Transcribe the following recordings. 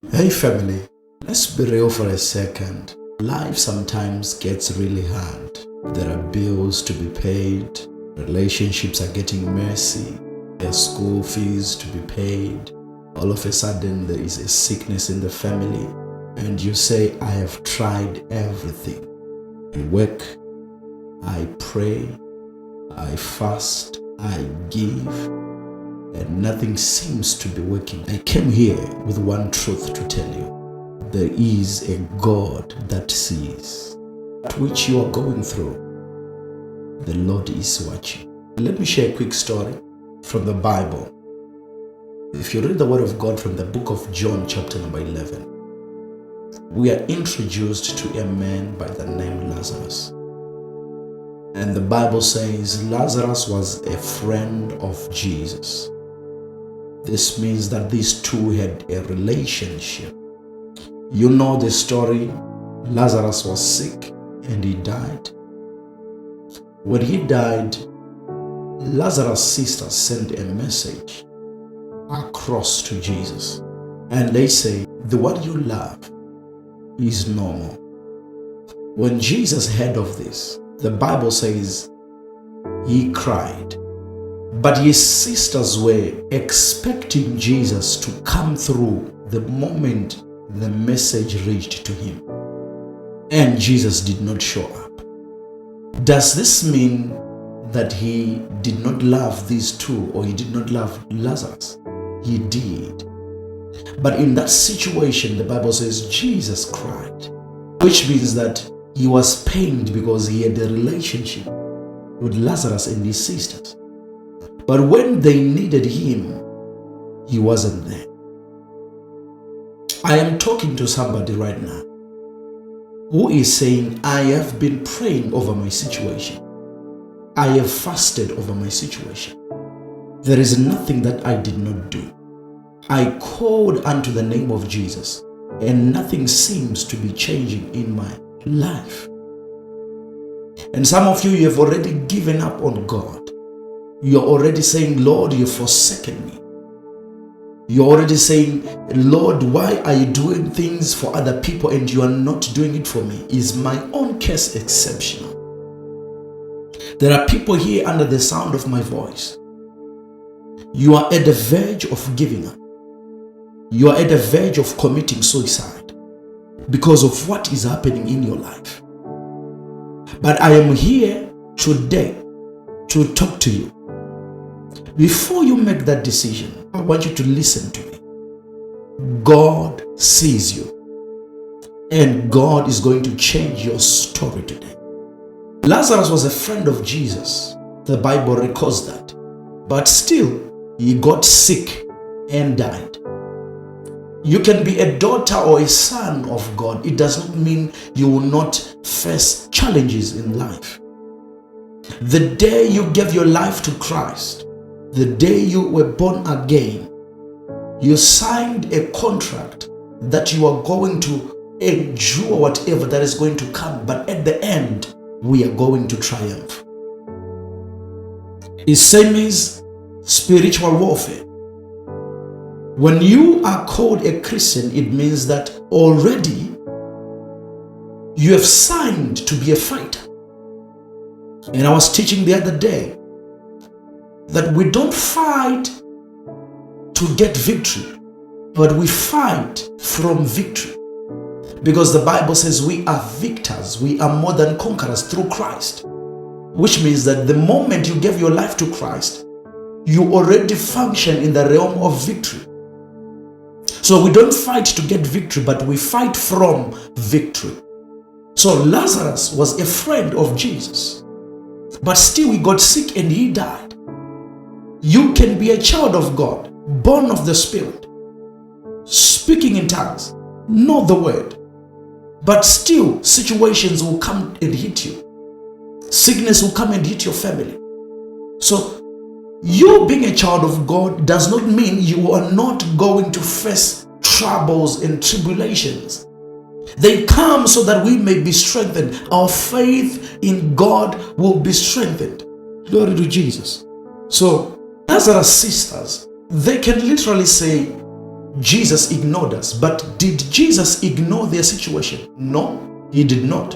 Hey family, let's be real for a second. Life sometimes gets really hard. There are bills to be paid, relationships are getting messy, there are school fees to be paid. All of a sudden there is a sickness in the family and you say, I have tried everything. I work, I pray, I fast, I give, and nothing seems to be working. I came here with one truth to tell you. There is a God that sees. That which you are going through, the Lord is watching. Let me share a quick story from the Bible. If you read the Word of God from the book of John chapter number 11, we are introduced to a man by the name Lazarus. And the Bible says Lazarus was a friend of Jesus. This means that these two had a relationship. You know the story. Lazarus was sick and he died. When he died, Lazarus' sister sent a message across to Jesus. And they say, the one you love is no more. When Jesus heard of this, the Bible says he cried. But his sisters were expecting Jesus to come through the moment the message reached to him. And Jesus did not show up. Does this mean that he did not love these two or he did not love Lazarus? He did. But in that situation, the Bible says Jesus cried, which means that he was pained because he had a relationship with Lazarus and his sisters. But when they needed him, he wasn't there. I am talking to somebody right now who is saying, I have been praying over my situation. I have fasted over my situation. There is nothing that I did not do. I called unto the name of Jesus, and nothing seems to be changing in my life. And some of you have already given up on God. You're already saying, Lord, you've forsaken me. You're already saying, Lord, why are you doing things for other people and you are not doing it for me? Is my own case exceptional? There are people here under the sound of my voice. You are at the verge of giving up. You are at the verge of committing suicide because of what is happening in your life. But I am here today to talk to you. Before you make that decision, I want you to listen to me. God sees you, and God is going to change your story today. Lazarus was a friend of Jesus. The Bible records that. But still, he got sick and died. You can be a daughter or a son of God. It does not mean you will not face challenges in life. The day you gave your life to Christ, the day you were born again, you signed a contract that you are going to endure whatever that is going to come, but at the end, we are going to triumph. It's same as spiritual warfare. When you are called a Christian, it means that already you have signed to be a fighter. And I was teaching the other day that we don't fight to get victory, but we fight from victory. Because the Bible says we are victors, we are more than conquerors through Christ. Which means that the moment you gave your life to Christ, you already function in the realm of victory. So we don't fight to get victory, but we fight from victory. So Lazarus was a friend of Jesus, but still he got sick and he died. You can be a child of God, born of the Spirit, speaking in tongues, know the word, but still situations will come and hit you. Sickness will come and hit your family. So you being a child of God does not mean you are not going to face troubles and tribulations. They come so that we may be strengthened. Our faith in God will be strengthened. Glory to Jesus. So Lazarus' sisters, they can literally say, Jesus ignored us. But did Jesus ignore their situation? No, he did not.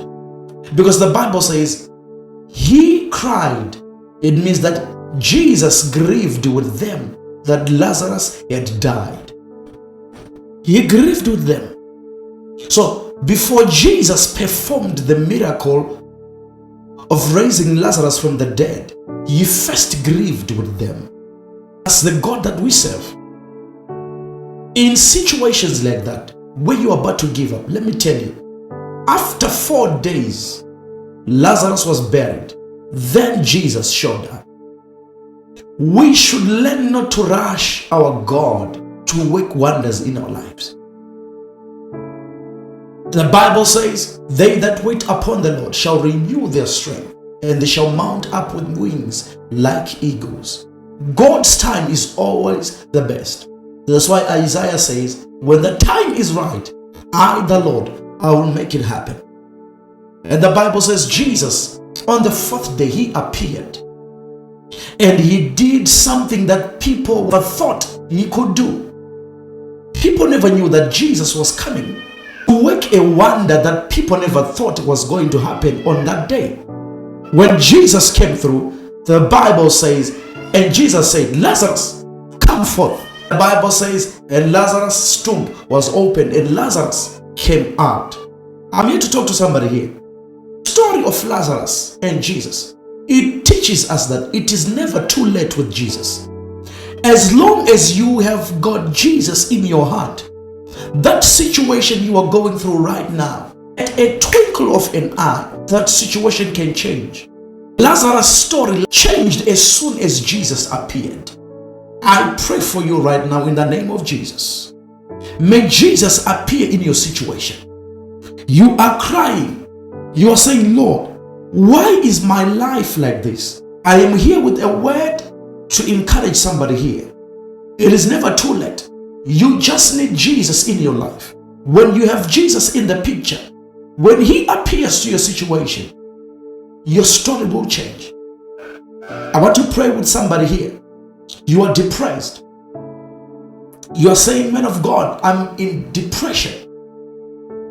Because the Bible says he cried. It means that Jesus grieved with them that Lazarus had died. He grieved with them. So before Jesus performed the miracle of raising Lazarus from the dead, he first grieved with them. That's the God that we serve. In situations like that, where you are about to give up, let me tell you, after 4 days, Lazarus was buried. Then Jesus showed up. We should learn not to rush our God to work wonders in our lives. The Bible says, they that wait upon the Lord shall renew their strength, and they shall mount up with wings like eagles. God's time is always the best. That's why Isaiah says, when the time is right, I, the Lord, I will make it happen. And the Bible says Jesus, on the 4th day, he appeared. And he did something that people never thought he could do. People never knew that Jesus was coming to work a wonder that people never thought was going to happen on that day. When Jesus came through, the Bible says, and Jesus said, Lazarus, come forth. The Bible says, and Lazarus' tomb was opened and Lazarus came out. I'm here to talk to somebody here. The story of Lazarus and Jesus, it teaches us that it is never too late with Jesus. As long as you have got Jesus in your heart, that situation you are going through right now, at a twinkle of an eye, that situation can change. Lazarus' story changed as soon as Jesus appeared. I pray for you right now in the name of Jesus. May Jesus appear in your situation. You are crying. You are saying, Lord, why is my life like this? I am here with a word to encourage somebody here. It is never too late. You just need Jesus in your life. When you have Jesus in the picture, when he appears to your situation, your story will change. I want to pray with somebody here. You are depressed. You are saying, man of God, I'm in depression.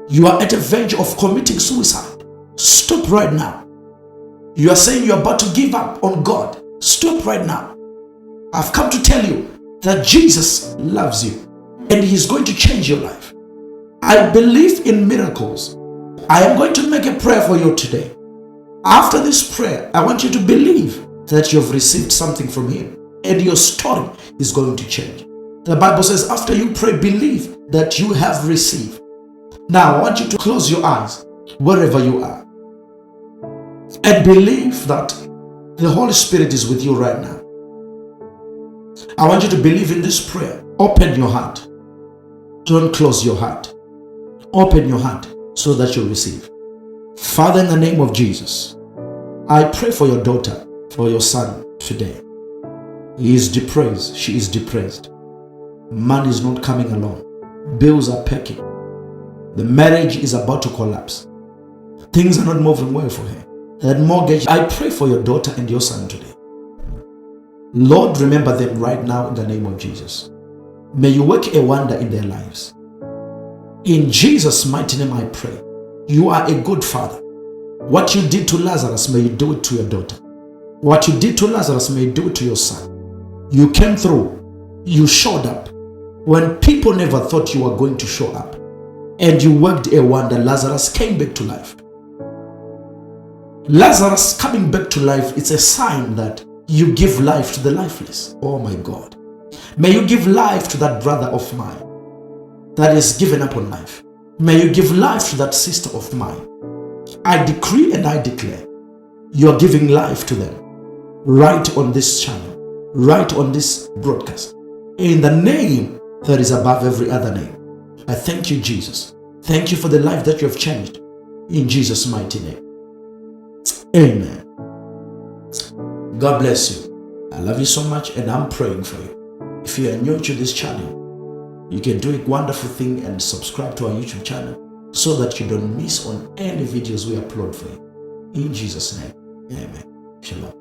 You are at the verge of committing suicide. Stop right now. You are saying you're about to give up on God. Stop right now. I've come to tell you that Jesus loves you and he's going to change your life. I believe in miracles. I am going to make a prayer for you today. After this prayer, I want you to believe that you've received something from him and your story is going to change. The Bible says after you pray, believe that you have received. Now I want you to close your eyes wherever you are and believe that the Holy Spirit is with you right now. I want you to believe in this prayer. Open your heart. Don't close your heart. Open your heart so that you receive. Father, in the name of Jesus, I pray for your daughter, for your son today. He is depressed. She is depressed. Money is not coming along. Bills are packing. The marriage is about to collapse. Things are not moving well for her. That mortgage, I pray for your daughter and your son today. Lord, remember them right now in the name of Jesus. May you work a wonder in their lives. In Jesus' mighty name I pray. You are a good father. What you did to Lazarus, may you do it to your daughter. What you did to Lazarus, may you do it to your son. You came through. You showed up when people never thought you were going to show up. And you worked a wonder. Lazarus came back to life. Lazarus coming back to life, it's a sign that you give life to the lifeless. Oh my God. May you give life to that brother of mine that is given up on life. May you give life to that sister of mine. I decree and I declare you are giving life to them right on this channel, right on this broadcast. In the name that is above every other name. I thank you, Jesus. Thank you for the life that you have changed. In Jesus' mighty name. Amen. God bless you. I love you so much and I'm praying for you. If you are new to this channel, you can do a wonderful thing and subscribe to our YouTube channel so that you don't miss on any videos we upload for you. In Jesus' name, amen. Shalom.